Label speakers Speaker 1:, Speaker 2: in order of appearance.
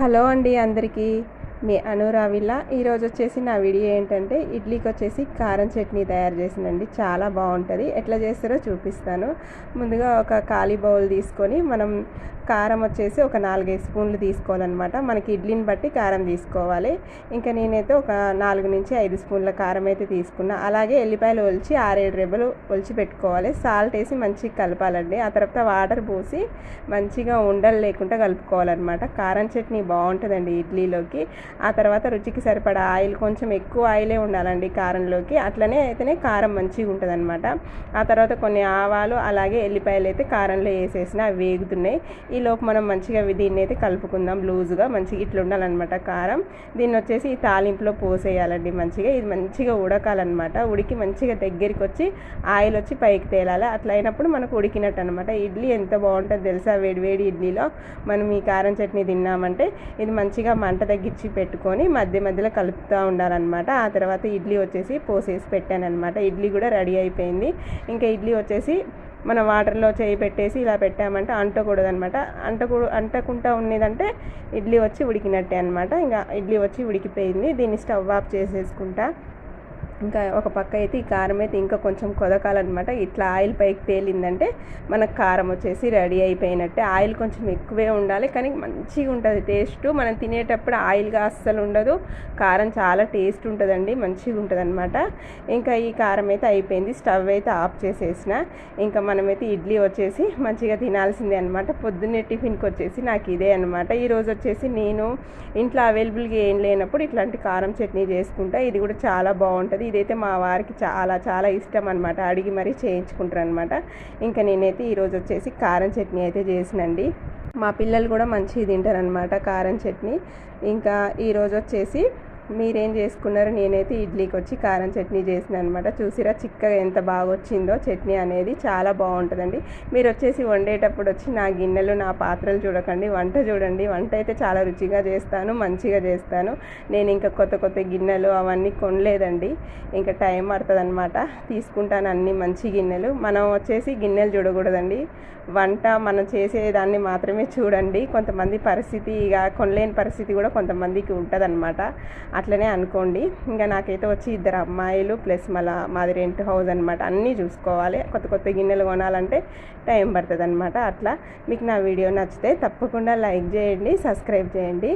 Speaker 1: Hello అండి అందరికీ. మీ అనురావిలా. ఈరోజు వచ్చేసి నా వీడియో ఏంటంటే ఇడ్లీకి వచ్చేసి కారం చట్నీ తయారు చేసిందండి. చాలా బాగుంటుంది. ఎట్లా చేస్తారో చూపిస్తాను. ముందుగా ఒక ఖాళీ బౌల్ తీసుకొని మనం కారం వచ్చేసి ఒక 4-5 స్పూన్లు తీసుకోవాలన్నమాట. మనకి ఇడ్లీని బట్టి కారం తీసుకోవాలి. ఇంకా నేనైతే ఒక 4 నుంచి 5 స్పూన్ల కారం అయితే తీసుకున్నా. అలాగే ఎల్లిపాయలు ఒలిచి 6-7 రెబ్బలు ఒలిచి పెట్టుకోవాలి. సాల్ట్ వేసి మంచిగా కలపాలండి. ఆ తర్వాత వాటర్ పోసి మంచిగా ఉండలు లేకుండా కలుపుకోవాలన్నమాట. కారం చట్నీ బాగుంటుందండి ఇడ్లీలోకి. ఆ తర్వాత రుచికి సరిపడా ఆయిల్, కొంచెం ఎక్కువ ఆయిలే ఉండాలండి కారంలోకి. అట్లనే అయితేనే కారం మంచిగా ఉంటుంది అనమాట. ఆ తర్వాత కొన్ని ఆవాలు అలాగే ఎల్లిపాయలు అయితే కారంలో వేసేసిన అవి వేగుతున్నాయి. ఈలోపు మనం మంచిగా దీన్ని అయితే కలుపుకుందాం. లూజుగా మంచిగా ఇట్లా ఉండాలన్నమాట కారం. దీన్ని వచ్చేసి ఈ తాలింపులో పోసేయాలండి. మంచిగా ఇది మంచిగా ఉడకాలన్నమాట. ఉడికి మంచిగా దగ్గరికి వచ్చి ఆయిల్ వచ్చి పైకి తేలాలి. అట్లా అయినప్పుడు మనకు ఉడికినట్టు అనమాట. ఇడ్లీ ఎంత బాగుంటుంది తెలుసా? వేడివేడి ఇడ్లీలో మనం ఈ కారం చట్నీ తిన్నామంటే ఇది మంచిగా మంట తగ్గించి పెట్టుకొని మధ్య మధ్యలో కలుపుతూ ఉండాలన్నమాట. ఆ తర్వాత ఇడ్లీ వచ్చేసి పోసేసి పెట్టాను అనమాట. ఇడ్లీ కూడా రెడీ అయిపోయింది. ఇంకా ఇడ్లీ వచ్చేసి మనం వాటర్లో చేయి పెట్టేసి ఇలా పెట్టామంటే అంటకూడదు అనమాట. అంటకుండా ఉన్నదంటే ఇడ్లీ వచ్చి ఉడికినట్టే అనమాట. ఇంకా ఇడ్లీ వచ్చి ఉడికిపోయింది. దీన్ని స్టవ్ ఆఫ్ చేసేసుకుంటా. ఇంకా ఒక పక్క అయితే ఈ కారం అయితే ఇంకా కొంచెం కొదకాలన్నమాట. ఇట్లా ఆయిల్ పైకి తేలిందంటే మనకు కారం వచ్చేసి రెడీ అయిపోయినట్టే. ఆయిల్ కొంచెం ఎక్కువే ఉండాలి, కానీ మంచిగా ఉంటుంది టేస్ట్. మనం తినేటప్పుడు ఆయిల్గా అస్సలు ఉండదు. కారం చాలా టేస్ట్ ఉంటుందండి, మంచిగా ఉంటుంది అనమాట. ఇంకా ఈ కారం అయితే అయిపోయింది. స్టవ్ అయితే ఆఫ్ చేసేసిన. ఇంకా మనమైతే ఇడ్లీ వచ్చేసి మంచిగా తినాల్సిందే అనమాట. పొద్దున్నే టిఫిన్కి వచ్చేసి నాకు ఇదే అనమాట. ఈరోజు వచ్చేసి నేను ఇంట్లో అవైలబుల్గా ఏం లేనప్పుడు ఇట్లాంటి కారం చట్నీ చేసుకుంటా. ఇది కూడా చాలా బాగుంటుంది. ఇదైతే మా వారికి చాలా చాలా ఇష్టం అనమాట. అడిగి మరీ చేయించుకుంటారు అనమాట. ఇంకా నేనైతే ఈరోజు వచ్చేసి కారం చట్నీ అయితే చేసినండి. మా పిల్లలు కూడా మంచిగా తింటారనమాట కారం చట్నీ. ఇంకా ఈరోజు వచ్చేసి మీరేం చేసుకున్నారు? నేనైతే ఇడ్లీకి వచ్చి కారం చట్నీ చేసిన అనమాట. చూసిరా చిక్కగా ఎంత బాగా వచ్చిందో చట్నీ అనేది. చాలా బాగుంటుందండి. మీరు వచ్చేసి వండేటప్పుడు వచ్చి నా గిన్నెలు నా పాత్రలు చూడకండి, వంట చూడండి. వంట అయితే చాలా రుచిగా చేస్తాను, మంచిగా చేస్తాను. నేను ఇంకా కొత్త గిన్నెలు అవన్నీ కొనలేదండి. ఇంకా టైం పడుతుంది అనమాట. తీసుకుంటాను అన్ని మంచి గిన్నెలు. మనం వచ్చేసి గిన్నెలు చూడకూడదండి, వంట మనం చేసేదాన్ని మాత్రమే చూడండి. కొంతమంది పరిస్థితి ఇక కొనలేని పరిస్థితి కూడా కొంతమందికి ఉంటుందన్నమాట. అట్లనే అనుకోండి. ఇంకా నాకైతే వచ్చి 2 అమ్మాయిలు ప్లస్ మళ్ళీ మాది రెంట్ హౌస్ అనమాట. అన్నీ చూసుకోవాలి. కొత్త గిన్నెలు కొనాలంటే టైం పడుతుంది అనమాట. అట్లా మీకు నా వీడియో నచ్చితే తప్పకుండా లైక్ చేయండి, సబ్స్క్రైబ్ చేయండి.